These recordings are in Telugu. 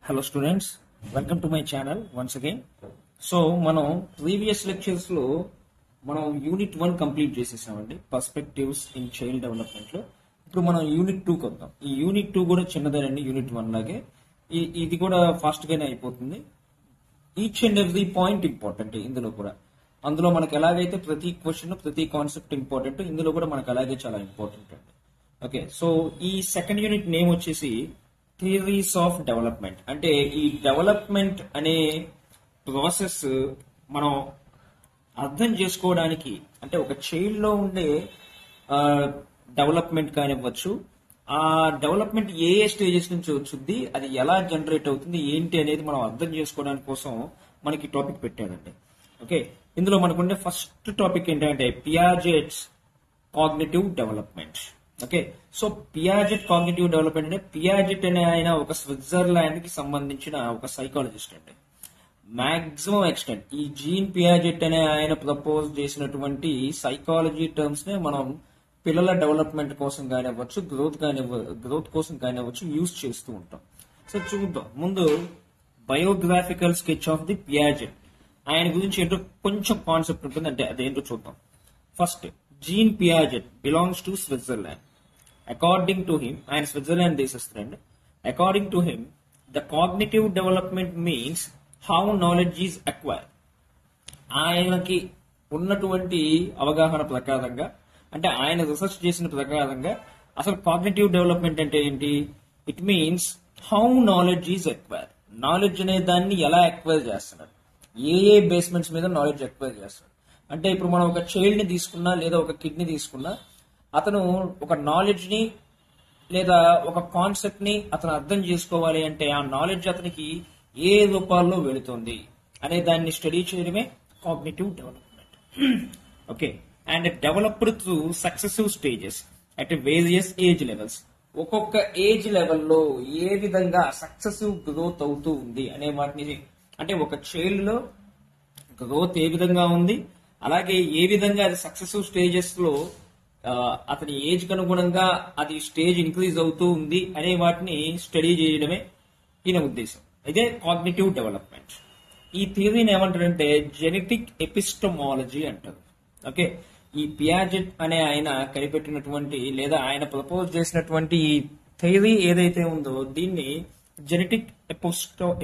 Hello students, welcome to my channel once again. So మనం ప్రీవియస్ లెక్చర్స్ లో మనం యూనిట్ 1 కంప్లీట్ చేసేసామండి పర్స్పెక్టివ్స్ ఇన్ చైల్డ్ డెవలప్మెంట్ లో. ఇప్పుడు మనం యూనిట్ 2 కి వద్దాం. ఈ యూనిట్ 2 కూడా చిన్నదేనండి యూనిట్ 1 లాగే. ఇది కూడా ఫాస్ట్ గానే అయిపోతుంది. Each and every point important ఇందులో కూడా. అందులో మనకు ఎలాగైతే ప్రతి క్వశ్చన్ ప్రతి కాన్సెప్ట్ ఇంపార్టెంట్, ఇందులో కూడా మనకు అలాగే చాలా ఇంపార్టెంట్ అండి. ఓకే, సో ఈ సెకండ్ యూనిట్ నేమ్ వచ్చేసి థియరీస్ ఆఫ్ డెవలప్మెంట్. అంటే ఈ డెవలప్మెంట్ అనే ప్రాసెస్ మనం అర్థం చేసుకోవడానికి, అంటే ఒక చైల్డ్ లో ఉండే డెవలప్మెంట్ కానివ్వచ్చు, ఆ డెవలప్మెంట్ ఏ ఏ స్టేజెస్ నుంచి వచ్చుద్ది, అది ఎలా జనరేట్ అవుతుంది ఏంటి అనేది మనం అర్థం చేసుకోవడానికి కోసం మనకి టాపిక్ పెట్టాడండి. ఓకే, ఇందులో మనకుండే ఫస్ట్ టాపిక్ ఏంటంటే Piaget's cognitive development. Okay, so Piaget cognitive development అంటే పియాజెట్ అనే ఆయన ఒక స్విట్జర్లాండ్ కి సంబంధించిన ఒక సైకాలజిస్ట్ అండి. మాక్సిమం ఎక్స్టెంట్ ఈ జీన్ పియాజెట్ అనే ఆయన ప్రపోజ్ చేసినటువంటి సైకాలజీ టర్మ్స్ నే మనం పిల్లల డెవలప్మెంట్ కోసం కానివ్వచ్చు, గ్రోత్ కోసం కానివ్వచ్చు యూజ్ చేస్తూ ఉంటాం. సో చూద్దాం. ముందు biographical sketch of the Piaget. ఆయన గురించి ఏంటో కొంచెం కాన్సెప్ట్ ఉంటుంది, అంటే అదేంటో చూద్దాం. First, Jean Piaget belongs to Switzerland. According to him, ఆయన స్విట్జర్లాండ్ దేశస్థుడండి. According to him, the cognitive development means how knowledge is acquired. ఆయనకి ఉన్నటువంటి అవగాహన ప్రకారంగా, అంటే ఆయన రీసెర్చ్ చేసిన ప్రకారంగా అసలు కాగ్నిటివ్ డెవలప్మెంట్ అంటే ఏంటి? It means how knowledge is acquire. Knowledge అనే దాన్ని ఎలా ఎక్వైర్ చేస్తున్నారు, ఏ బేస్మెంట్స్ మీద నాలెడ్జ్ ఎక్వైర్ చేస్తున్నారు. అంటే ఇప్పుడు మనం ఒక చైల్డ్ ని తీసుకున్నా లేదా ఒక కిడ్ ని తీసుకున్నా, అతను ఒక నాలెడ్జ్ ని లేదా ఒక కాన్సెప్ట్ ని అతను అర్థం చేసుకోవాలి అంటే ఆ నాలెడ్జ్ అతనికి ఏ రూపాల్లో వెళుతుంది అనే దాన్ని స్టడీ చేయడమే cognitive development. Okay, and developed through successive stages at various age levels. ఒక్కొక్క ఏజ్ లెవెల్లో ఏ విధంగా సక్సెసివ్ గ్రోత్ అవుతూ ఉంది అనే వాటిని, అంటే ఒక చైల్డ్ లో గ్రోత్ ఏ విధంగా ఉంది, అలాగే ఏ విధంగా అది సక్సెసివ్ స్టేజెస్ లో అతని ఏజ్ కు అనుగుణంగా అది స్టేజ్ ఇంక్రీజ్ అవుతూ ఉంది అనే వాటిని స్టడీ చేయడమే ఈయన ఉద్దేశం. ఇదే కాగ్నిటివ్ డెవలప్మెంట్. ఈ థియరీని ఏమంటారంటే జెనెటిక్ ఎపిస్టమాలజీ అంటారు. ఓకే, ఈ పియాజెట్ అనే ఆయన కనిపెట్టినటువంటి లేదా ఆయన ప్రపోజ్ చేసినటువంటి ఈ థియరీ ఏదైతే ఉందో దీన్ని జెనెటిక్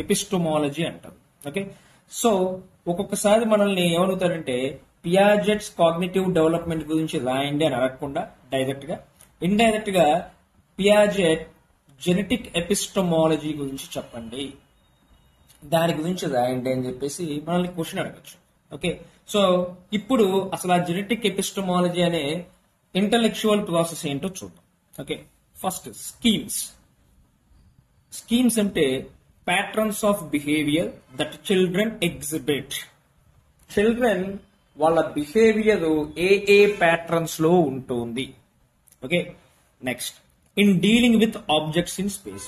ఎపిస్టమాలజీ అంటారు. ఓకే, సో ఒక్కొక్కసారి మనల్ని ఏమడుగుతారంటే పియాజెట్స్ కాగ్నిటివ్ డెవలప్మెంట్ గురించి రాయండి అని అడగకుండా డైరెక్ట్ గా, ఇండైరెక్ట్ గా పియాజెట్ జెనెటిక్ ఎపిస్టమాలజీ గురించి చెప్పండి, దాని గురించి రాయండి అని చెప్పేసి మనల్ని క్వశ్చన్ అడగచ్చు. ఓకే, సో ఇప్పుడు అసలు ఆ జెనెటిక్ ఎపిస్టమాలజీ అనే ఇంటలెక్చువల్ ప్రాసెస్ ఏంటో చూద్దాం. ఓకే, ఫస్ట్ స్కీమ్స్ అంటే patterns of behaviour that children exhibit. Children వాళ్ళ బిహేవియర్ ఏ ప్యాటర్న్స్ లో ఉంటుంది. Okay, next in dealing with objects in space.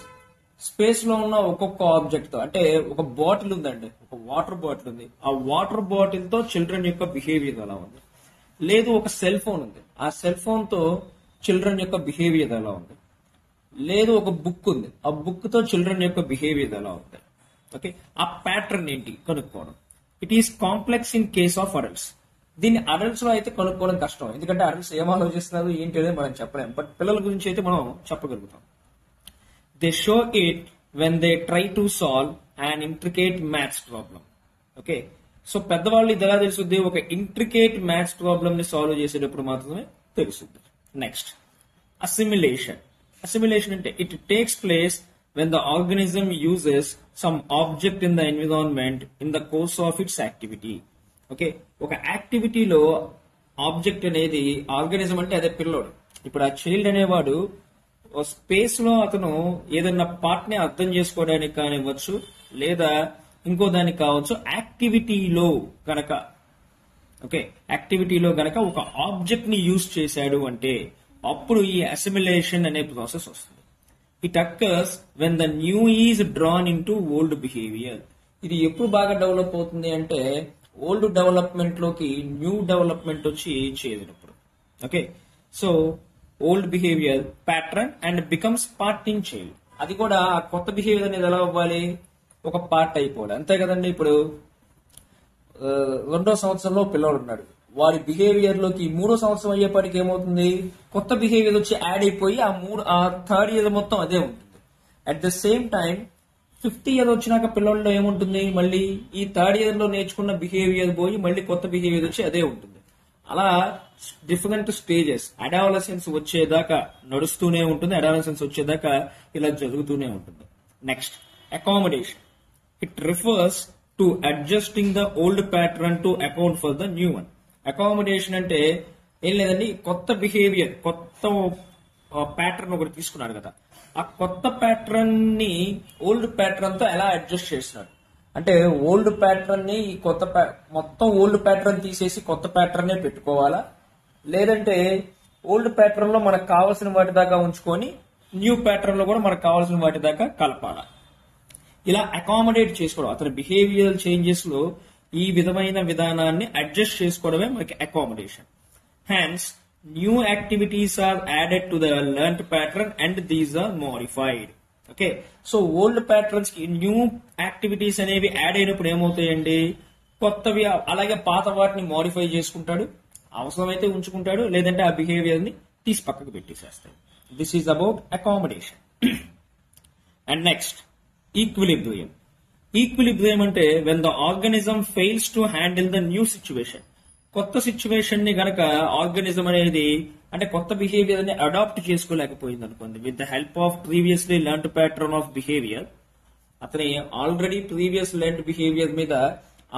Space లో ఉన్న ఒక్కొక్క ఆబ్జెక్ట్ తో, అంటే ఒక బాటిల్ ఉందండి, ఒక వాటర్ బాటిల్ ఉంది, ఆ వాటర్ బాటిల్ తో చిల్డ్రన్ యొక్క బిహేవియర్ ఎలా ఉంది. లేదు ఒక సెల్ ఫోన్ ఉంది, ఆ సెల్ ఫోన్ తో చిల్డ్రన్ యొక్క బిహేవియర్ ఎలా ఉంది. లేదు ఒక బుక్ ఉంది, ఆ బుక్ తో చిల్డ్రన్ యొక్క బిహేవియర్ ఎలా ఉంది. ఓకే, ఆ ప్యాటర్న్ ఏంటి కనుక్కోవడం. It is complex in case of adults. దీన్ని అడల్ట్స్ లో అయితే కనుక్కోవడం కష్టం, ఎందుకంటే అడల్ట్స్ ఏం ఆలోచిస్తున్నారు ఏంటి అనేది మనం చెప్పలేం. బట్ పిల్లల గురించి అయితే మనం చెప్పగలుగుతాం. They show it when they try to solve an intricate maths problem. Okay, so పెద్దవాళ్ళు ఇది ఎలా తెలుస్తుంది, ఒక ఇంట్రికేట్ మ్యాథ్స్ ప్రాబ్లమ్ ని సాల్వ్ చేసేటప్పుడు మాత్రమే తెలుస్తుంది. Next assimilation. అసిమిలేషన్ అంటే it takes place when the organism uses some object in the environment in the course of its activity. Okay, ఒక యాక్టివిటీలో ఆబ్జెక్ట్ అనేది ఆర్గానిజం, అంటే అదే పిల్లోడు. ఇప్పుడు ఆ చైల్డ్ అనేవాడు స్పేస్ లో అతను ఏదన్నా పార్ట్ ని అర్థం చేసుకోవడానికి కానివ్వచ్చు లేదా ఇంకో దానికి కావచ్చు. యాక్టివిటీలో గనక ఒక ఆబ్జెక్ట్ ని యూజ్ చేశాడు అంటే అప్పుడు ఈ అసిమిలేషన్ అనే ప్రాసెస్ వస్తుంది. It occurs when the new is drawn into old behavior. ఇది ఎప్పుడు బాగా డెవలప్ అవుతుంది అంటే ఓల్డ్ డెవలప్మెంట్ లోకి న్యూ డెవలప్మెంట్ వచ్చి చేరినప్పుడు. Okay, so old behaviour pattern and becomes part in child. అది కూడా ఆ కొత్త బిహేవియర్ అనేది ఎలా అవ్వాలి, ఒక పార్ట్ అయిపోవాలి, అంతే కదండి. ఇప్పుడు 2వ సంవత్సరంలో పిల్లవాడు ఉన్నాడు, వాడి బిహేవియర్ లోకి 3వ సంవత్సరం అయ్యేపాటికి ఏమవుతుంది, కొత్త బిహేవియర్ వచ్చి యాడ్ అయిపోయి ఆ 3rd ఇయర్ మొత్తం అదే ఉంటుంది. At the same time 5th year వచ్చినాక పిల్లల్లో ఏముంటుంది, మళ్ళీ ఈ 3rd ఇయర్ లో నేర్చుకున్న బిహేవియర్ పోయి మళ్ళీ కొత్త బిహేవియర్ వచ్చి అదే ఉంటుంది. అలా డిఫరెంట్ స్టేజెస్ అడాలసెన్స్ వచ్చేదాకా నడుస్తూనే ఉంటుంది, అడాలసెన్స్ వచ్చేదాకా ఇలా జరుగుతూనే ఉంటుంది. Next, accommodation. It refers to adjusting the old pattern to account for the new one. Accommodation అంటే ఏం లేదండి, కొత్త బిహేవియర్, కొత్త ప్యాటర్న్ ఒకటి తీసుకున్నాడు కదా, ఆ కొత్త ప్యాటర్న్ ని ఓల్డ్ ప్యాటర్న్ తో ఎలా అడ్జస్ట్ చేస్తున్నాడు అంటే, ఓల్డ్ ప్యాటర్న్ ని ఈ మొత్తం ఓల్డ్ ప్యాటర్న్ తీసేసి కొత్త ప్యాటర్న్ నే పెట్టుకోవాలా, లేదంటే ఓల్డ్ ప్యాటర్న్ లో మనకు కావాల్సిన వాటి దాకా ఉంచుకొని న్యూ ప్యాటర్న్ లో కూడా మనకు కావాల్సిన వాటి దాకా కలపాలా. ఇలా అకామిడేట్ చేసుకోవడం, అతని బిహేవియరల్ చేంజెస్ లో ఈ విధమైన విధానాన్ని అడ్జస్ట్ చేసుకోవడమే మనకి accommodation. Hence new activities are added to the learned pattern and these are modified. Okay, so old patterns కి న్యూ యాక్టివిటీస్ అనేవి యాడ్ అయినప్పుడు ఏమవుతాయండి, కొత్తవి అలాగే పాత వాటిని మోడిఫై చేసుకుంటాడు, అవసరమైతే ఉంచుకుంటాడు, లేదంటే ఆ బిహేవియర్ ని తీసి పక్కకు పెట్టేసేస్తాడు. This is about accommodation. And next, equilibrium. Equilibrium అంటే when the organism fails to handle the new situation. కొత్త సిచ్యువేషన్ ని గనక ఆర్గానిజం అనేది అంటే కొత్త బిహేవియర్ ని అడాప్ట్ చేసుకోలేకపోయింది అనుకోండి, with the help of previously learned pattern of behaviour, అతని ఆల్రెడీ ప్రీవియస్ లెర్న్డ్ బిహేవియర్ మీద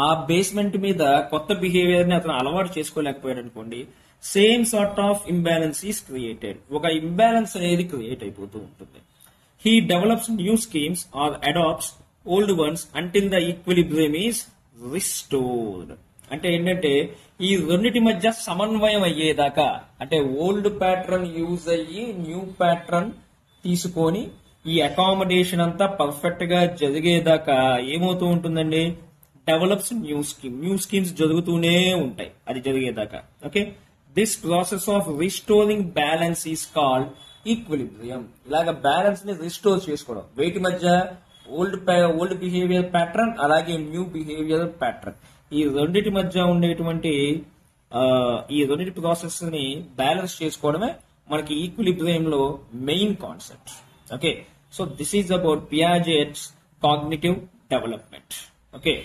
ఆ బేస్మెంట్ మీద కొత్త బిహేవియర్ ని అతను అలవాటు చేసుకోలేకపోయాడు అనుకోండి, same sort of imbalance is created. ఒక ఇంబ్యాలెన్స్ అనేది క్రియేట్ అయిపోతూ ఉంటుంది. He develops new schemes or adapts old ones until the equilibrium is restored. అంటే ఏంటంటే ఈ రెండింటి మధ్య సమన్వయం అయ్యేదాకా, అంటే ఓల్డ్ ప్యాటర్న్ యూజ్ అయ్యి న్యూ ప్యాటర్న్ తీసుకొని ఈ అకామిడేషన్ అంతా పర్ఫెక్ట్ గా జరిగేదాకా ఏమవుతూ ఉంటుందండి, డెవలప్స్ న్యూ స్కీమ్స్ జరుగుతూనే ఉంటాయి అది జరిగేదాకా. Okay, this process of restoring balance is called equilibrium. ఇలాగ బ్యాలెన్స్ ని రిస్టోర్ చేసుకోవడం, వేటి మధ్య, ఓల్డ్ బిహేవియర్ ప్యాటర్న్ అలాగే న్యూ బిహేవియర్ ప్యాటర్న్, ఈ రెండింటి మధ్య ఉండేటువంటి ఈ రెండింటి ప్రాసెస్ ని బ్యాలెన్స్ చేసుకోవడమే మనకి ఈక్విలిబ్రియం లో main concept. Okay, so this is about Piaget's cognitive development. Okay.